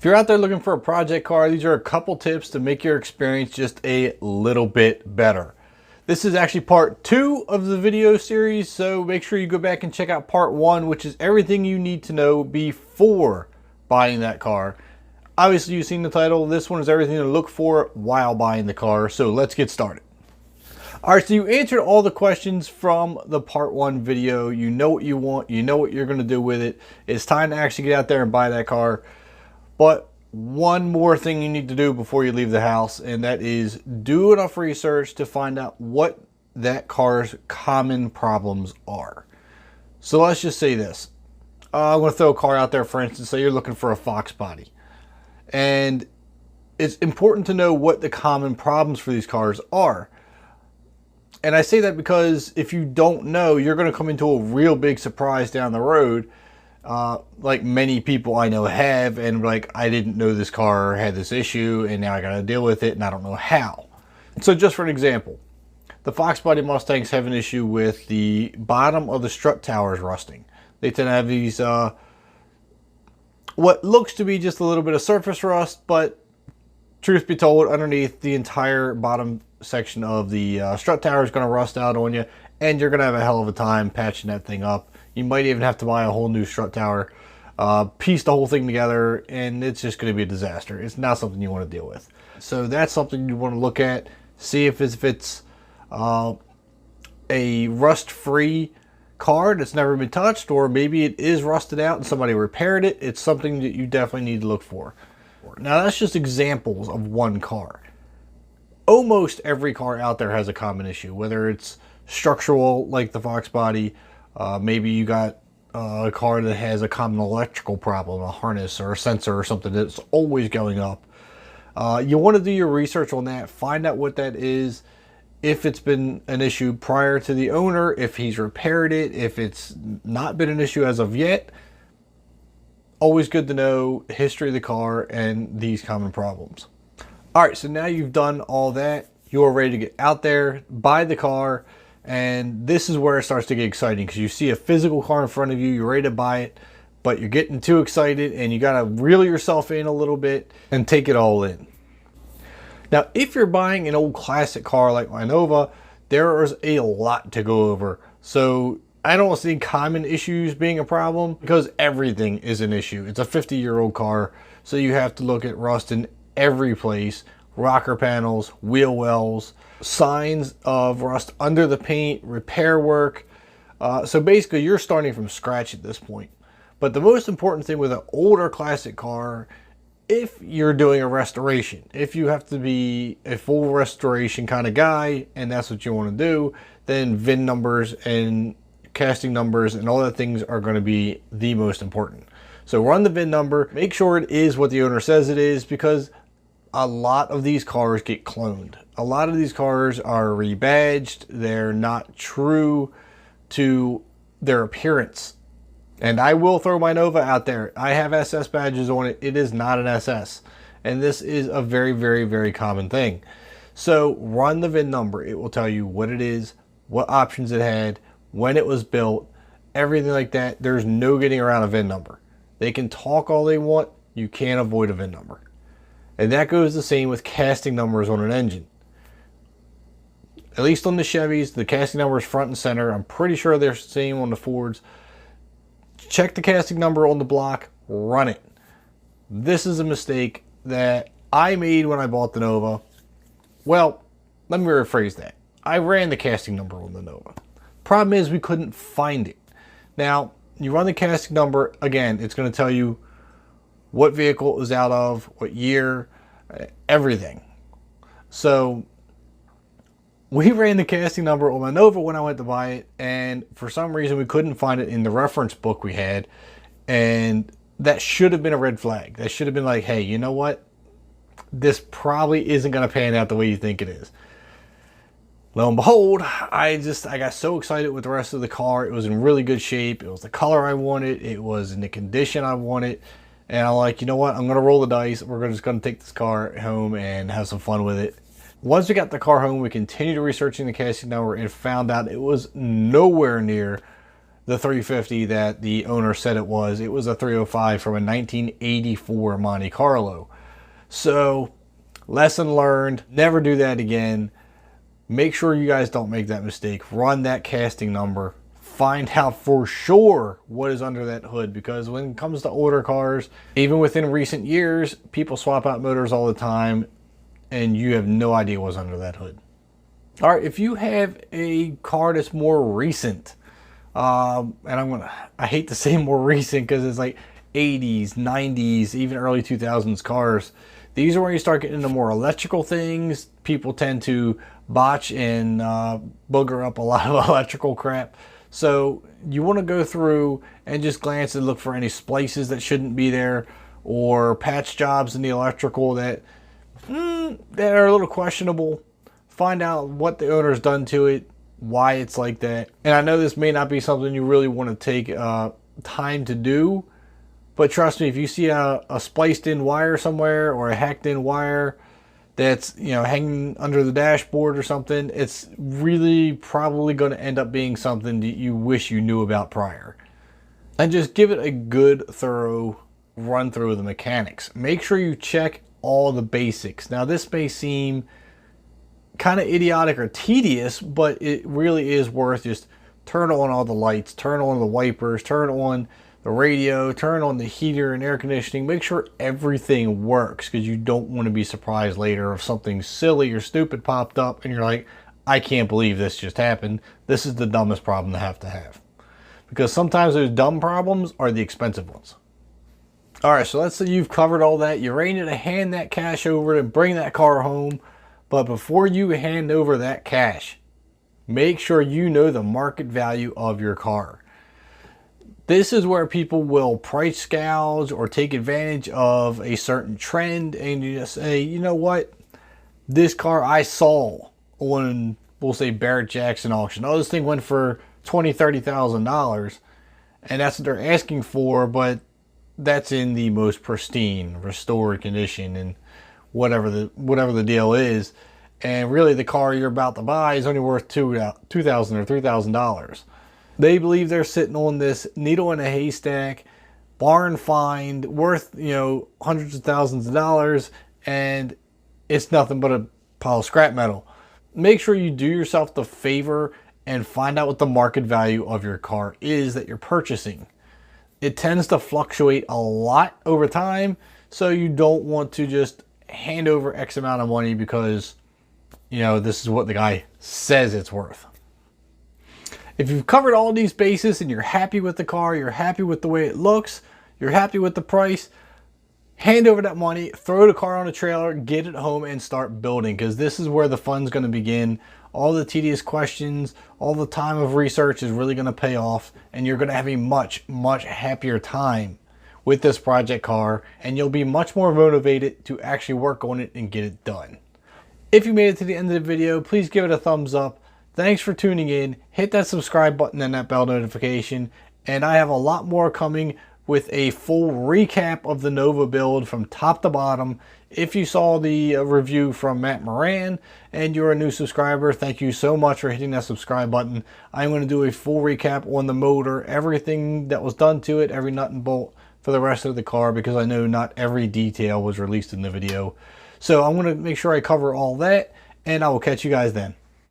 If you're out there looking for a project car, these are a couple tips to make your experience just a little bit better. This is actually part 2 of the video series, so make sure you go back and check out part 1, which is everything you need to know before buying that car. Obviously, you've seen the title. This one is everything to look for while buying the car, so let's get started. Alright, so you answered all the questions from the part 1 video. You know what you want, you know what you're going to do with it. It's time to actually get out there and buy that car. But one more thing you need to do before you leave the house, and that is do enough research to find out what that car's common problems are. So let's just say this. I'm going to throw a car out there, for instance, say you're looking for a Fox body. And it's important to know what the common problems for these cars are. And I say that because if you don't know, you're going to come into a real big surprise down the road. Like many people I know have, and like, I didn't know this car had this issue and now I gotta deal with it and I don't know how. So just for an example, the Fox body Mustangs have an issue with the bottom of the strut towers rusting. They tend to have these what looks to be just a little bit of surface rust, but truth be told, underneath the entire bottom section of the strut tower is going to rust out on you, and you're going to have a hell of a time patching that thing up. You might even have to buy a whole new strut tower, piece the whole thing together, and it's just going to be a disaster. It's not something you want to deal with. So that's something you want to look at, see if it's a rust-free car that's never been touched, or maybe it is rusted out and somebody repaired it. It's something that you definitely need to look for. Now that's just examples of one car. Almost every car out there has a common issue, whether it's structural like the Fox body, maybe you got a car that has a common electrical problem, a harness or a sensor or something that's always going up. You want to do your research on that, find out what that is, if it's been an issue prior to the owner, if he's repaired it, if it's not been an issue as of yet. Always good to know the history of the car and these common problems. Alright, so now you've done all that, you are ready to get out there, buy the car. And this is where it starts to get exciting, because you see a physical car in front of you, you're ready to buy it, but you're getting too excited and you got to reel yourself in a little bit and take it all in. Now, if you're buying an old classic car like my Nova, there is a lot to go over. So I don't see common issues being a problem, because everything is an issue. It's a 50-year-old car, so you have to look at rust in every place. Rocker panels, wheel wells, signs of rust under the paint, repair work. So basically you're starting from scratch at this point. But the most important thing with an older classic car, if you're doing a restoration, if you have to be a full restoration kind of guy and that's what you want to do, then VIN numbers and casting numbers and all that things are going to be the most important. So run the VIN number, make sure it is what the owner says it is, because a lot of these cars get cloned. A lot of these cars are rebadged. They're not true to their appearance. And I will throw my Nova out there. I have SS badges on it. It is not an SS. And this is a very, very, very common thing. So run the VIN number. It will tell you what it is, what options it had, when it was built, everything like that. There's no getting around a VIN number. They can talk all they want. You can't avoid a VIN number. And that goes the same with casting numbers on an engine. At least on the Chevys, the casting number is front and center. I'm pretty sure they're the same on the Fords. Check the casting number on the block, run it. This is a mistake that I made when I bought the Nova. Well, let me rephrase that. I ran the casting number on the Nova. Problem is, we couldn't find it. Now, you run the casting number, again, it's going to tell you what vehicle it was out of, what year, everything. So we ran the casting number on my Nova when I went to buy it, and for some reason we couldn't find it in the reference book we had, and that should have been a red flag. That should have been like, hey, you know what? This probably isn't going to pan out the way you think it is. Lo and behold, I got so excited with the rest of the car. It was in really good shape. It was the color I wanted. It was in the condition I wanted. And I'm like, you know what? I'm going to roll the dice. We're just going to take this car home and have some fun with it. Once we got the car home, we continued researching the casting number and found out it was nowhere near the 350 that the owner said it was. It was a 305 from a 1984 Monte Carlo. So, lesson learned, never do that again. Make sure you guys don't make that mistake. Run that casting number. Find out for sure what is under that hood, because when it comes to older cars, even within recent years, people swap out motors all the time and you have no idea what's under that hood. All right, if you have a car that's more recent, and I hate to say more recent because it's like 80s, 90s, even early 2000s cars. These are where you start getting into more electrical things. People tend to botch and booger up a lot of electrical crap. So you want to go through and just glance and look for any splices that shouldn't be there, or patch jobs in the electrical that are a little questionable. Find out what the owner's done to it, why it's like that. And I know this may not be something you really want to take time to do, but trust me, if you see a spliced in wire somewhere or a hacked in wire that's, you know, hanging under the dashboard or something, it's really probably going to end up being something that you wish you knew about prior. And just give it a good, thorough run through of the mechanics. Make sure you check all the basics. Now, this may seem kind of idiotic or tedious, but it really is worth just turn on all the lights, turn on the wipers, turn on the radio, turn on the heater and air conditioning. Make sure everything works, because you don't want to be surprised later if something silly or stupid popped up and you're like, I can't believe this just happened. This is the dumbest problem to have. Because sometimes those dumb problems are the expensive ones. All right, so let's say you've covered all that. You're ready to hand that cash over to bring that car home. But before you hand over that cash, make sure you know the market value of your car. This is where people will price gouge or take advantage of a certain trend, and you just say, you know what, this car I saw on, we'll say, Barrett Jackson auction. Oh, this thing went for $20,000, $30,000, and that's what they're asking for, but that's in the most pristine, restored condition, and whatever the deal is. And really the car you're about to buy is only worth $2,000 or $3,000. They believe they're sitting on this needle in a haystack, barn find, worth, you know, hundreds of thousands of dollars, and it's nothing but a pile of scrap metal. Make sure you do yourself the favor and find out what the market value of your car is that you're purchasing. It tends to fluctuate a lot over time, so you don't want to just hand over X amount of money because, you know, this is what the guy says it's worth. If you've covered all these bases and you're happy with the car, you're happy with the way it looks, you're happy with the price, hand over that money, throw the car on a trailer, get it home, and start building, because this is where the fun's going to begin. All the tedious questions, all the time of research is really going to pay off, and you're going to have a much, much happier time with this project car, and you'll be much more motivated to actually work on it and get it done. If you made it to the end of the video, please give it a thumbs up. Thanks for tuning in. Hit that subscribe button and that bell notification. And I have a lot more coming with a full recap of the Nova build from top to bottom. If you saw the review from Matt Moran and you're a new subscriber, thank you so much for hitting that subscribe button. I'm going to do a full recap on the motor, everything that was done to it, every nut and bolt for the rest of the car, because I know not every detail was released in the video. So I'm going to make sure I cover all that, and I will catch you guys then.